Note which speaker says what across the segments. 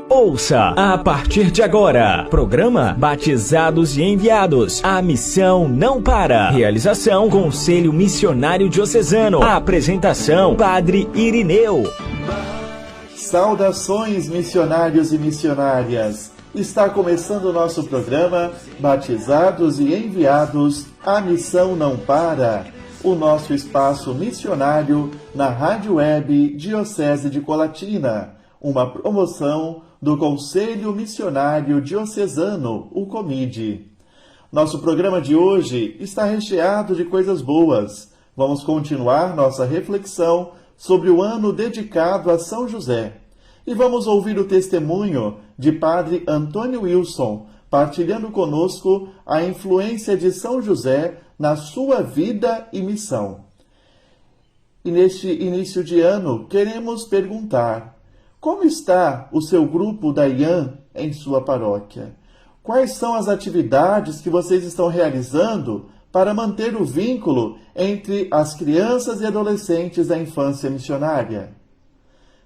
Speaker 1: Ouça a partir de agora, programa Batizados e Enviados. A missão não para. Realização Conselho Missionário Diocesano. A apresentação Padre Irineu.
Speaker 2: Saudações, missionários e missionárias. Está começando o nosso programa Batizados e Enviados. A missão não para. O nosso espaço missionário na Rádio Web Diocese de Colatina. Uma promoção do Conselho Missionário Diocesano, o COMID. Nosso programa de hoje está recheado de coisas boas. Vamos continuar nossa reflexão sobre o ano dedicado a São José. E vamos ouvir o testemunho de Padre Antônio Wilson, partilhando conosco a influência de São José na sua vida e missão. E neste início de ano, queremos perguntar: como está o seu grupo da IAN em sua paróquia? Quais são as atividades que vocês estão realizando para manter o vínculo entre as crianças e adolescentes da infância missionária?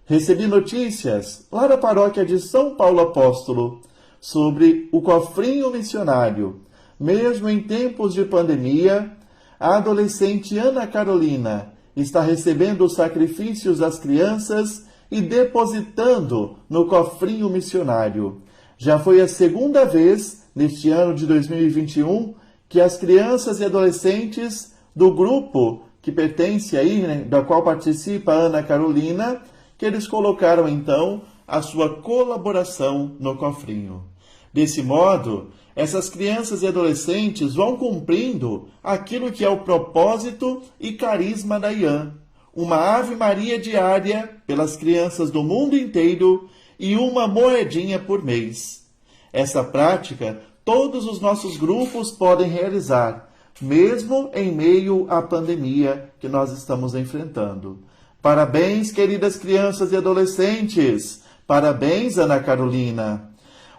Speaker 2: Recebi notícias lá da paróquia de São Paulo Apóstolo sobre o cofrinho missionário. Mesmo em tempos de pandemia, a adolescente Ana Carolina está recebendo os sacrifícios das crianças e depositando no cofrinho missionário. Já foi a segunda vez, neste ano de 2021, que as crianças e adolescentes do grupo que pertence aí, da qual participa a Ana Carolina, que eles colocaram então a sua colaboração no cofrinho. Desse modo, essas crianças e adolescentes vão cumprindo aquilo que é o propósito e carisma da IAN. Uma Ave Maria diária pelas crianças do mundo inteiro e uma moedinha por mês. Essa prática todos os nossos grupos podem realizar, mesmo em meio à pandemia que nós estamos enfrentando. Parabéns, queridas crianças e adolescentes! Parabéns, Ana Carolina!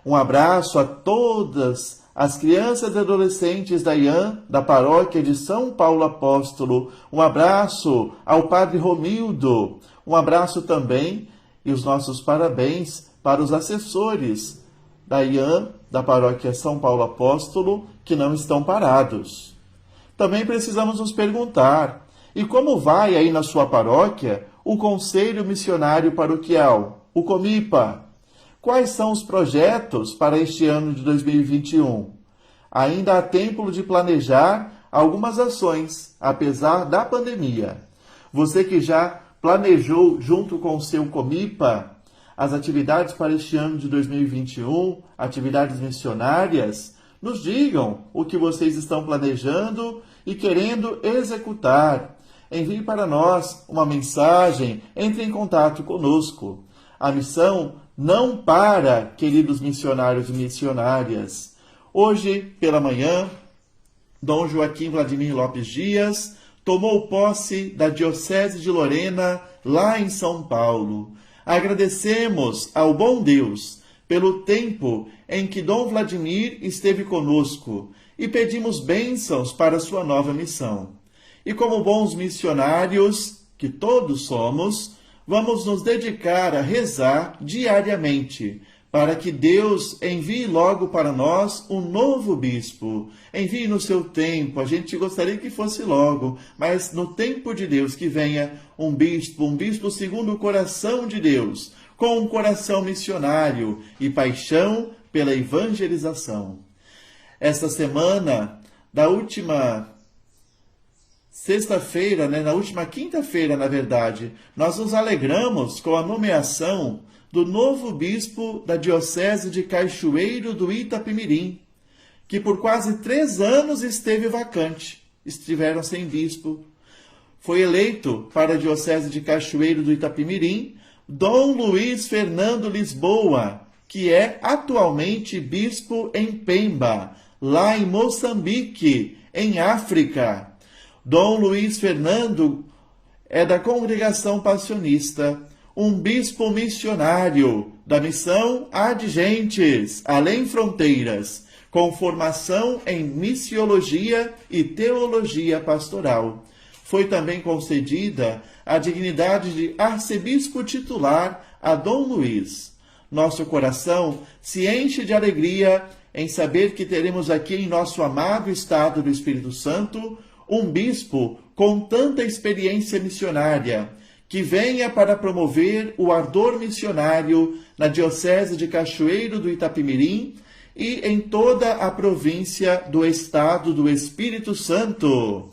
Speaker 2: Um abraço a todas as crianças e adolescentes da IAN, da paróquia de São Paulo Apóstolo. Um abraço ao Padre Romildo. Um abraço também e os nossos parabéns para os assessores da IAN, da paróquia São Paulo Apóstolo, que não estão parados. Também precisamos nos perguntar: e como vai aí na sua paróquia o Conselho Missionário Paroquial, o COMIPA? Quais são os projetos para este ano de 2021? Ainda há tempo de planejar algumas ações, apesar da pandemia. Você que já planejou, junto com o seu COMIPA, as atividades para este ano de 2021, atividades missionárias, nos digam o que vocês estão planejando e querendo executar. Envie para nós uma mensagem, entre em contato conosco. A missão não para, queridos missionários e missionárias. Hoje, pela manhã, Dom Joaquim Vladimir Lopes Dias tomou posse da Diocese de Lorena, lá em São Paulo. Agradecemos ao bom Deus pelo tempo em que Dom Vladimir esteve conosco e pedimos bênçãos para sua nova missão. E como bons missionários, que todos somos, vamos nos dedicar a rezar diariamente, para que Deus envie logo para nós um novo bispo. Envie no seu tempo, a gente gostaria que fosse logo, mas no tempo de Deus que venha um bispo segundo o coração de Deus, com um coração missionário e paixão pela evangelização. Esta semana, da última sexta-feira, na última quinta-feira, na verdade, nós nos alegramos com a nomeação do novo bispo da Diocese de Cachoeiro do Itapemirim, que por quase 3 anos esteve vacante, estiveram sem bispo. Foi eleito para a Diocese de Cachoeiro do Itapemirim Dom Luiz Fernando Lisboa, que é atualmente bispo em Pemba, lá em Moçambique, em África. Dom Luiz Fernando é da Congregação Passionista, um bispo missionário da missão Ad Gentes, Além Fronteiras, com formação em missiologia e teologia pastoral. Foi também concedida a dignidade de arcebispo titular a Dom Luiz. nosso coração se enche de alegria em saber que teremos aqui em nosso amado estado do Espírito Santo um bispo com tanta experiência missionária, que venha para promover o ardor missionário na Diocese de Cachoeiro do Itapemirim e em toda a província do Estado do Espírito Santo.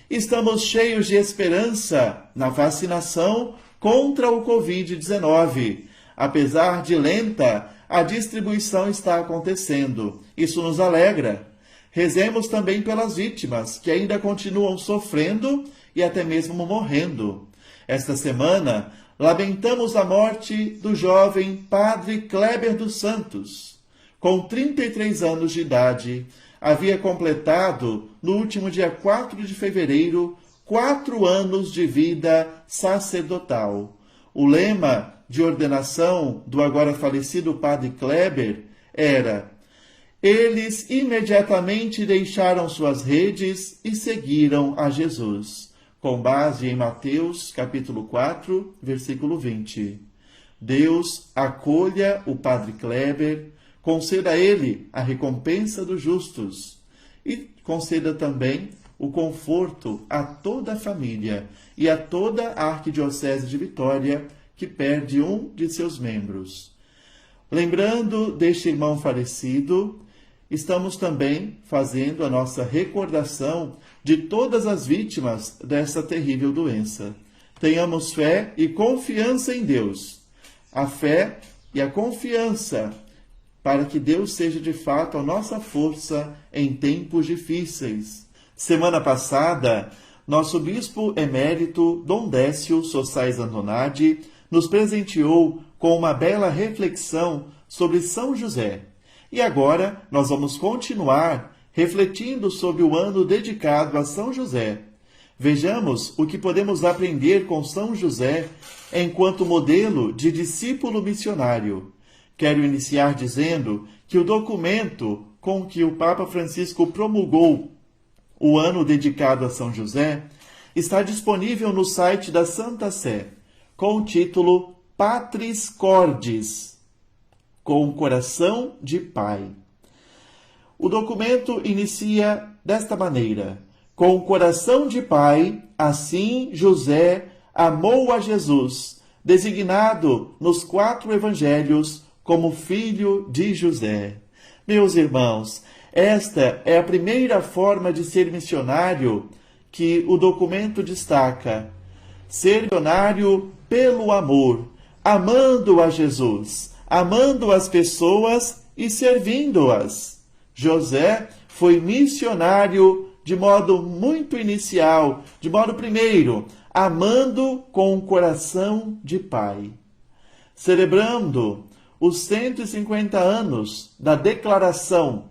Speaker 2: Estamos cheios de esperança na vacinação contra o Covid-19. Apesar de lenta, a distribuição está acontecendo. Isso nos alegra. Rezemos também pelas vítimas, que ainda continuam sofrendo e até mesmo morrendo. Esta semana, lamentamos a morte do jovem Padre Kleber dos Santos. Com 33 anos de idade, havia completado, no último dia 4 de fevereiro, 4 anos de vida sacerdotal. O lema de ordenação do agora falecido Padre Kleber era: eles imediatamente deixaram suas redes e seguiram a Jesus, com base em Mateus, capítulo 4, versículo 20. Deus acolha o Padre Kleber, conceda a ele a recompensa dos justos e conceda também o conforto a toda a família e a toda a Arquidiocese de Vitória, que perde um de seus membros. Lembrando deste irmão falecido, estamos também fazendo a nossa recordação de todas as vítimas dessa terrível doença. Tenhamos fé e confiança em Deus. A fé e a confiança para que Deus seja de fato a nossa força em tempos difíceis. Semana passada, nosso bispo emérito, Dom Décio Sossais Antonadi, nos presenteou com uma bela reflexão sobre São José. E agora nós vamos continuar refletindo sobre o ano dedicado a São José. Vejamos o que podemos aprender com São José enquanto modelo de discípulo missionário. Quero iniciar dizendo que o documento com que o Papa Francisco promulgou o ano dedicado a São José está disponível no site da Santa Sé, com o título Patris Cordis, com o coração de pai. O documento inicia desta maneira: com o coração de pai, assim José amou a Jesus, designado nos 4 evangelhos como filho de José. Meus irmãos, esta é a primeira forma de ser missionário que o documento destaca. Ser missionário pelo amor, amando a Jesus, amando as pessoas e servindo-as. José foi missionário de modo muito inicial, de modo primeiro, amando com o coração de pai. Celebrando os 150 anos da declaração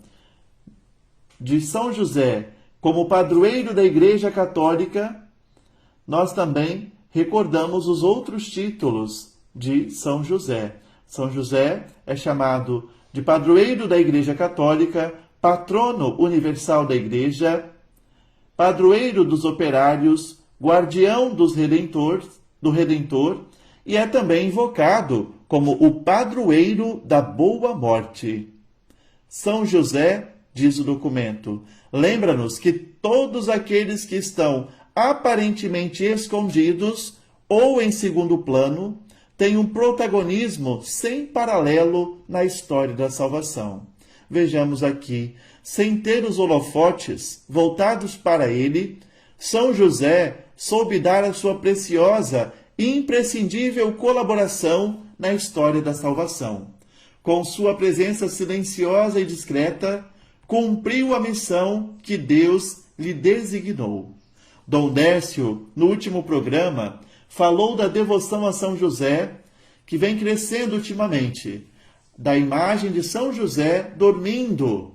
Speaker 2: de São José como padroeiro da Igreja Católica, nós também recordamos os outros títulos de São José. São José é chamado de padroeiro da Igreja Católica, patrono universal da Igreja, padroeiro dos operários, guardião do Redentor, e é também invocado como o padroeiro da boa morte. São José, diz o documento, lembra-nos que todos aqueles que estão aparentemente escondidos ou em segundo plano têm um protagonismo sem paralelo na história da salvação. Vejamos aqui, sem ter os holofotes voltados para ele, São José soube dar a sua preciosa e imprescindível colaboração na história da salvação. Com sua presença silenciosa e discreta, cumpriu a missão que Deus lhe designou. Dom Décio, no último programa, falou da devoção a São José, que vem crescendo ultimamente, da imagem de São José dormindo.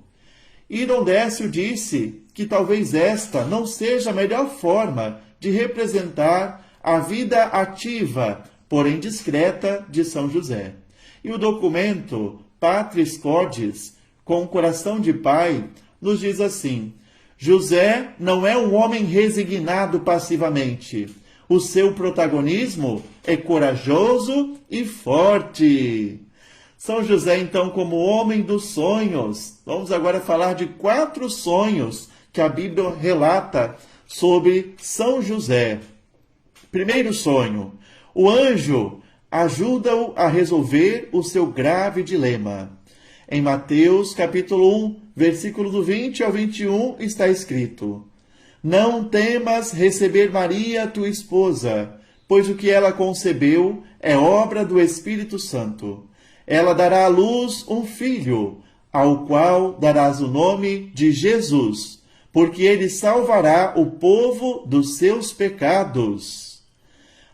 Speaker 2: E Dom Décio disse que talvez esta não seja a melhor forma de representar a vida ativa, porém discreta, de São José. E o documento Patris Cordis, com o coração de pai, nos diz assim: José não é um homem resignado passivamente. O seu protagonismo é corajoso e forte. São José, então, como homem dos sonhos. Vamos agora falar de 4 sonhos que a Bíblia relata sobre São José. Primeiro sonho: o anjo ajuda-o a resolver o seu grave dilema. Em Mateus capítulo 1, versículo do 20 ao 21, está escrito: Não temas receber Maria, tua esposa, pois o que ela concebeu é obra do Espírito Santo. Ela dará à luz um filho, ao qual darás o nome de Jesus, porque ele salvará o povo dos seus pecados.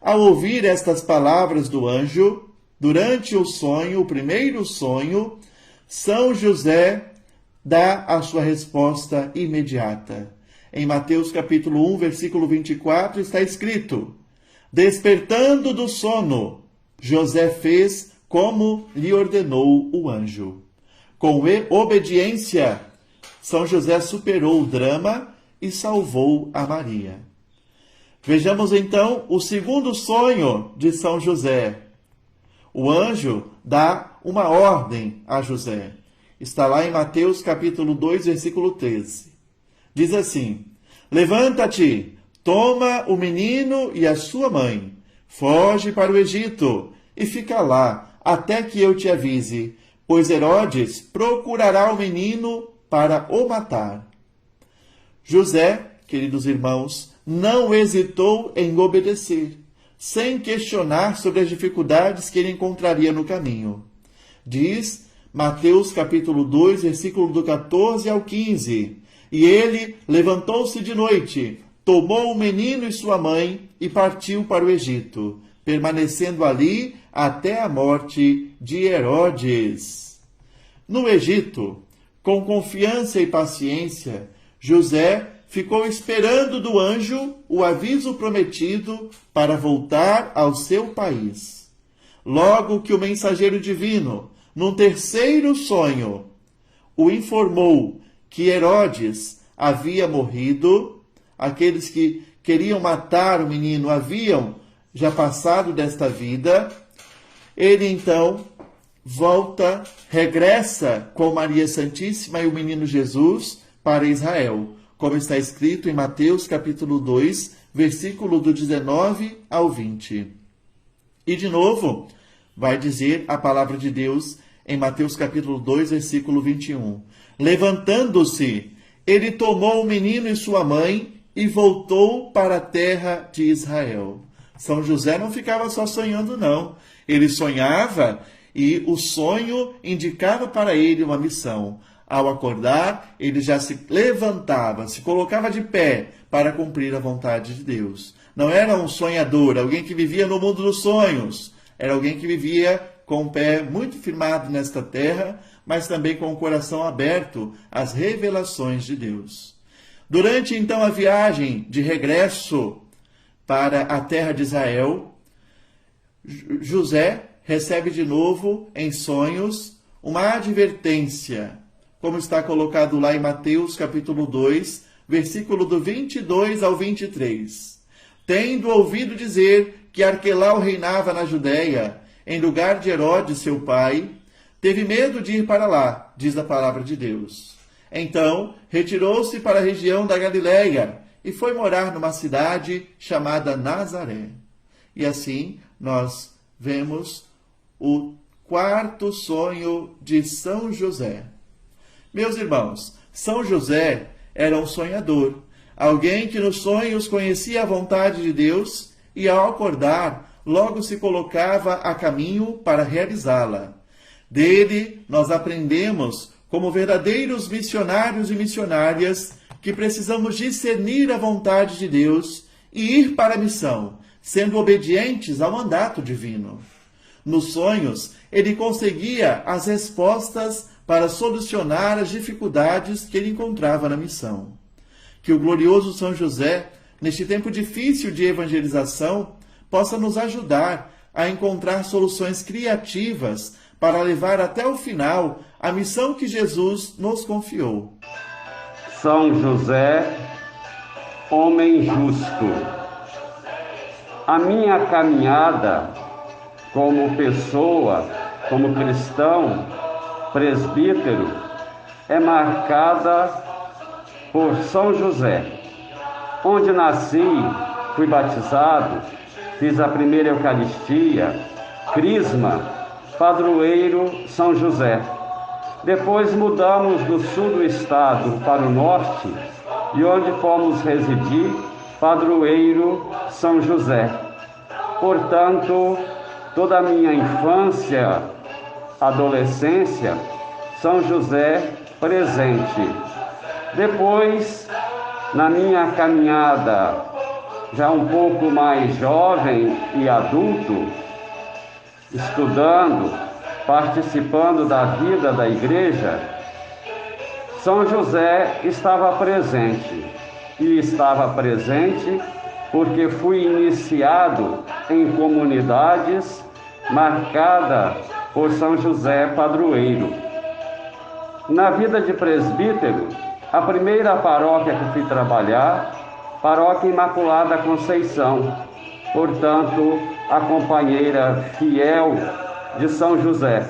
Speaker 2: Ao ouvir estas palavras do anjo, durante o sonho, o primeiro sonho, São José dá a sua resposta imediata. Em Mateus capítulo 1, versículo 24, está escrito: Despertando do sono, José fez como lhe ordenou o anjo. Com obediência, São José superou o drama e salvou a Maria. Vejamos então o segundo sonho de São José. O anjo dá uma ordem a José. Está lá em Mateus capítulo 2, versículo 13. Diz assim: Levanta-te, toma o menino e a sua mãe, foge para o Egito e fica lá até que eu te avise, pois Herodes procurará o menino para o matar. José, queridos irmãos, não hesitou em obedecer, sem questionar sobre as dificuldades que ele encontraria no caminho. Diz Mateus capítulo 2, versículo do 14 ao 15, E ele levantou-se de noite, tomou o menino e sua mãe e partiu para o Egito, permanecendo ali até a morte de Herodes. No Egito, com confiança e paciência, José ficou esperando do anjo o aviso prometido para voltar ao seu país. Logo que o mensageiro divino, num terceiro sonho, o informou que Herodes havia morrido, aqueles que queriam matar o menino haviam já passado desta vida, ele então regressa com Maria Santíssima e o menino Jesus para Israel, como está escrito em Mateus capítulo 2, versículo do 19 ao 20. E de novo, vai dizer a palavra de Deus em Mateus capítulo 2, versículo 21. Levantando-se, ele tomou o menino e sua mãe e voltou para a terra de Israel. São José não ficava só sonhando, não. Ele sonhava e o sonho indicava para ele uma missão. Ao acordar, ele já se levantava, se colocava de pé para cumprir a vontade de Deus. Não era um sonhador, alguém que vivia no mundo dos sonhos. Era alguém que vivia com o pé muito firmado nesta terra, mas também com o coração aberto às revelações de Deus. Durante então a viagem de regresso para a terra de Israel, José recebe de novo em sonhos uma advertência, como está colocado lá em Mateus capítulo 2, versículo do 22 ao 23. Tendo ouvido dizer que Arquelau reinava na Judéia, em lugar de Herodes, seu pai, teve medo de ir para lá, diz a palavra de Deus. Então, retirou-se para a região da Galileia e foi morar numa cidade chamada Nazaré. E assim nós vemos o quarto sonho de São José. Meus irmãos, São José era um sonhador, alguém que nos sonhos conhecia a vontade de Deus e, ao acordar, logo se colocava a caminho para realizá-la. Dele, nós aprendemos, como verdadeiros missionários e missionárias, que precisamos discernir a vontade de Deus e ir para a missão, sendo obedientes ao mandato divino. Nos sonhos, ele conseguia as respostas para solucionar as dificuldades que ele encontrava na missão. Que o glorioso São José, neste tempo difícil de evangelização, possa nos ajudar a encontrar soluções criativas para levar até o final a missão que Jesus nos confiou.
Speaker 3: São José, homem justo. A minha caminhada como pessoa como cristão, presbítero, é marcada por São José, onde nasci, fui batizado, fiz a primeira Eucaristia, crisma, padroeiro São José. Depois mudamos do sul do estado para o norte, e onde fomos residir, padroeiro São José. Portanto, toda a minha infância, adolescência, São José presente. Depois, na minha caminhada, já um pouco mais jovem e adulto, estudando, participando da vida da igreja, São José estava presente. E estava presente porque fui iniciado em comunidades marcada por São José padroeiro. Na vida de presbítero, a primeira paróquia que fui trabalhar, Paróquia Imaculada Conceição, portanto, a companheira fiel de São José.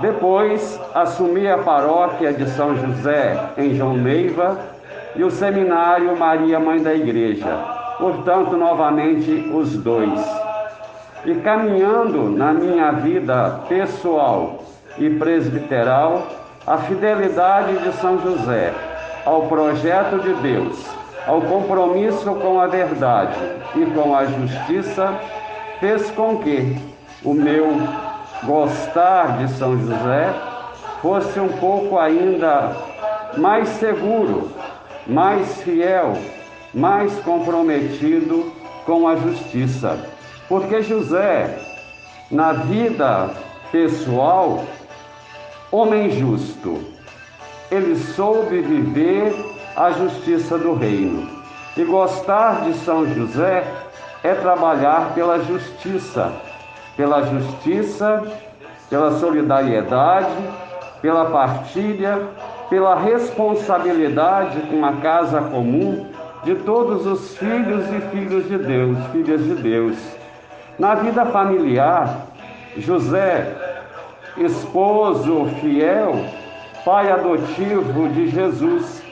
Speaker 3: Depois, assumi a paróquia de São José em João Neiva e o seminário Maria Mãe da Igreja, portanto, novamente os dois. E caminhando na minha vida pessoal e presbiteral, a fidelidade de São José ao projeto de Deus, ao compromisso com a verdade e com a justiça, fez com que o meu gostar de São José fosse um pouco ainda mais seguro, mais fiel, mais comprometido com a justiça. Porque José, na vida pessoal, homem justo, ele soube viver a justiça do reino. E gostar de São José é trabalhar pela justiça, pela solidariedade, pela partilha, pela responsabilidade com a casa comum de todos os filhos e filhas de Deus. Na vida familiar, José, esposo fiel, pai adotivo de Jesus,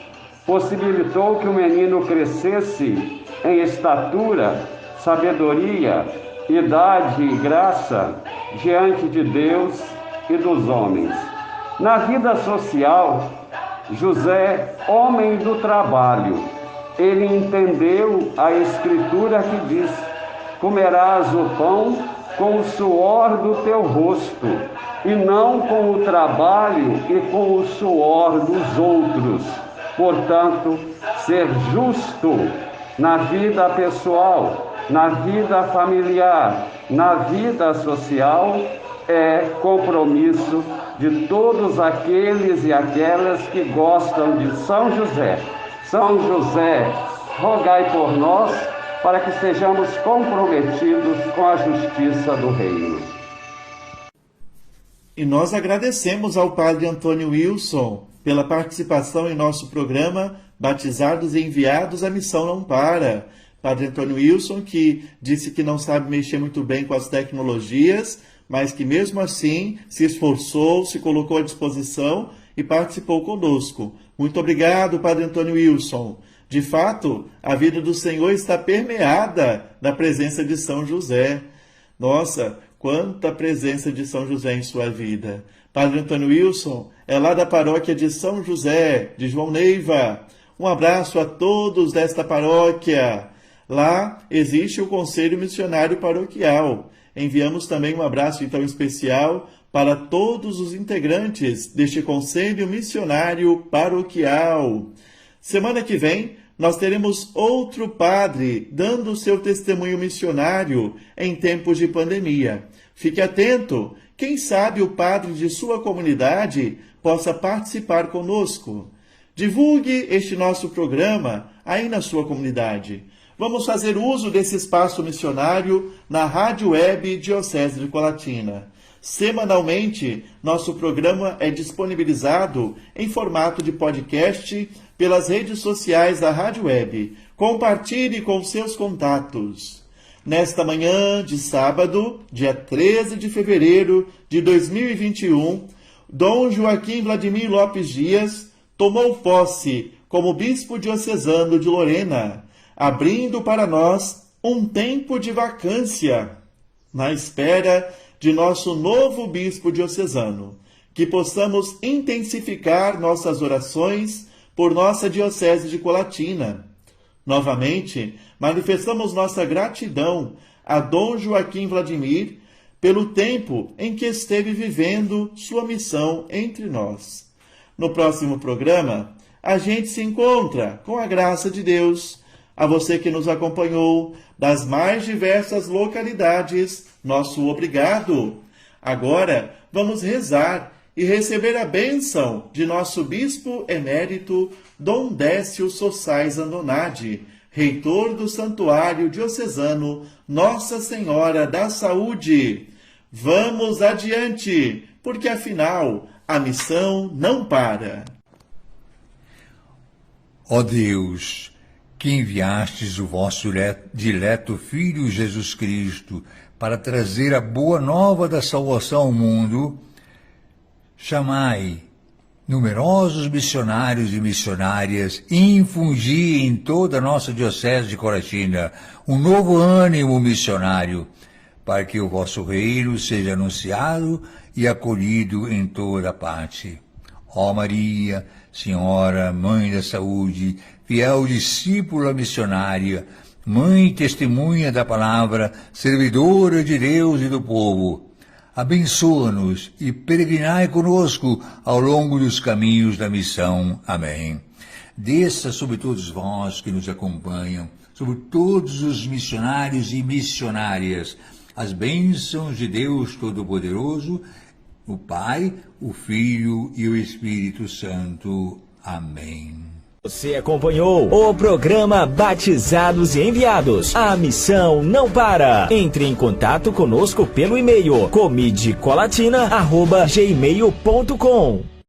Speaker 3: possibilitou que o menino crescesse em estatura, sabedoria, idade e graça diante de Deus e dos homens. Na vida social, José, homem do trabalho, ele entendeu a Escritura que diz: comerás o pão com o suor do teu rosto, e não com o trabalho e com o suor dos outros. Portanto, ser justo na vida pessoal, na vida familiar, na vida social, é compromisso de todos aqueles e aquelas que gostam de São José. São José, rogai por nós para que sejamos comprometidos com a justiça do reino.
Speaker 2: E nós agradecemos ao Padre Antônio Wilson pela participação em nosso programa Batizados e Enviados, a Missão Não Para. Padre Antônio Wilson, que disse que não sabe mexer muito bem com as tecnologias, mas que mesmo assim se esforçou, se colocou à disposição e participou conosco. Muito obrigado, Padre Antônio Wilson. De fato, a vida do Senhor está permeada da presença de São José. Nossa, quanta presença de São José em sua vida. Padre Antônio Wilson é lá da paróquia de São José, de João Neiva. Um abraço a todos desta paróquia. Lá existe o Conselho Missionário Paroquial. Enviamos também um abraço então especial para todos os integrantes deste Conselho Missionário Paroquial. Semana que vem, nós teremos outro padre dando o seu testemunho missionário em tempos de pandemia. Fique atento, quem sabe o padre de sua comunidade possa participar conosco. Divulgue este nosso programa aí na sua comunidade. Vamos fazer uso desse espaço missionário na Rádio Web Diocese de Colatina. Semanalmente, nosso programa é disponibilizado em formato de podcast pelas redes sociais da Rádio Web. Compartilhe com seus contatos. Nesta manhã de sábado, dia 13 de fevereiro de 2021, Dom Joaquim Vladimir Lopes Dias tomou posse como bispo diocesano de Lorena, abrindo para nós um tempo de vacância, na espera de nosso novo bispo diocesano, que possamos intensificar nossas orações por nossa Diocese de Colatina. Novamente, manifestamos nossa gratidão a Dom Joaquim Vladimir pelo tempo em que esteve vivendo sua missão entre nós. No próximo programa, a gente se encontra, com a graça de Deus. A você que nos acompanhou das mais diversas localidades, nosso obrigado. Agora, vamos rezar e receber a bênção de nosso bispo emérito, Dom Décio Sossais Andonadi, reitor do Santuário Diocesano Nossa Senhora da Saúde. Vamos adiante, porque afinal a missão não para.
Speaker 4: Ó Deus, que enviastes o vosso dileto Filho Jesus Cristo para trazer a boa nova da salvação ao mundo, chamai numerosos missionários e missionárias e infundi em toda a nossa Diocese de Colatina um novo ânimo missionário, para que o vosso reino seja anunciado e acolhido em toda parte. Ó Maria, Senhora, Mãe da Saúde, fiel discípula missionária, Mãe e testemunha da palavra, servidora de Deus e do povo, abençoa-nos e peregrinai conosco ao longo dos caminhos da missão. Amém. Desça sobre todos vós que nos acompanham, sobre todos os missionários e missionárias, as bênçãos de Deus Todo-Poderoso, o Pai, o Filho e o Espírito Santo. Amém.
Speaker 1: Você acompanhou o programa Batizados e Enviados. A missão não para. Entre em contato conosco pelo e-mail comidecolatina@gmail.com.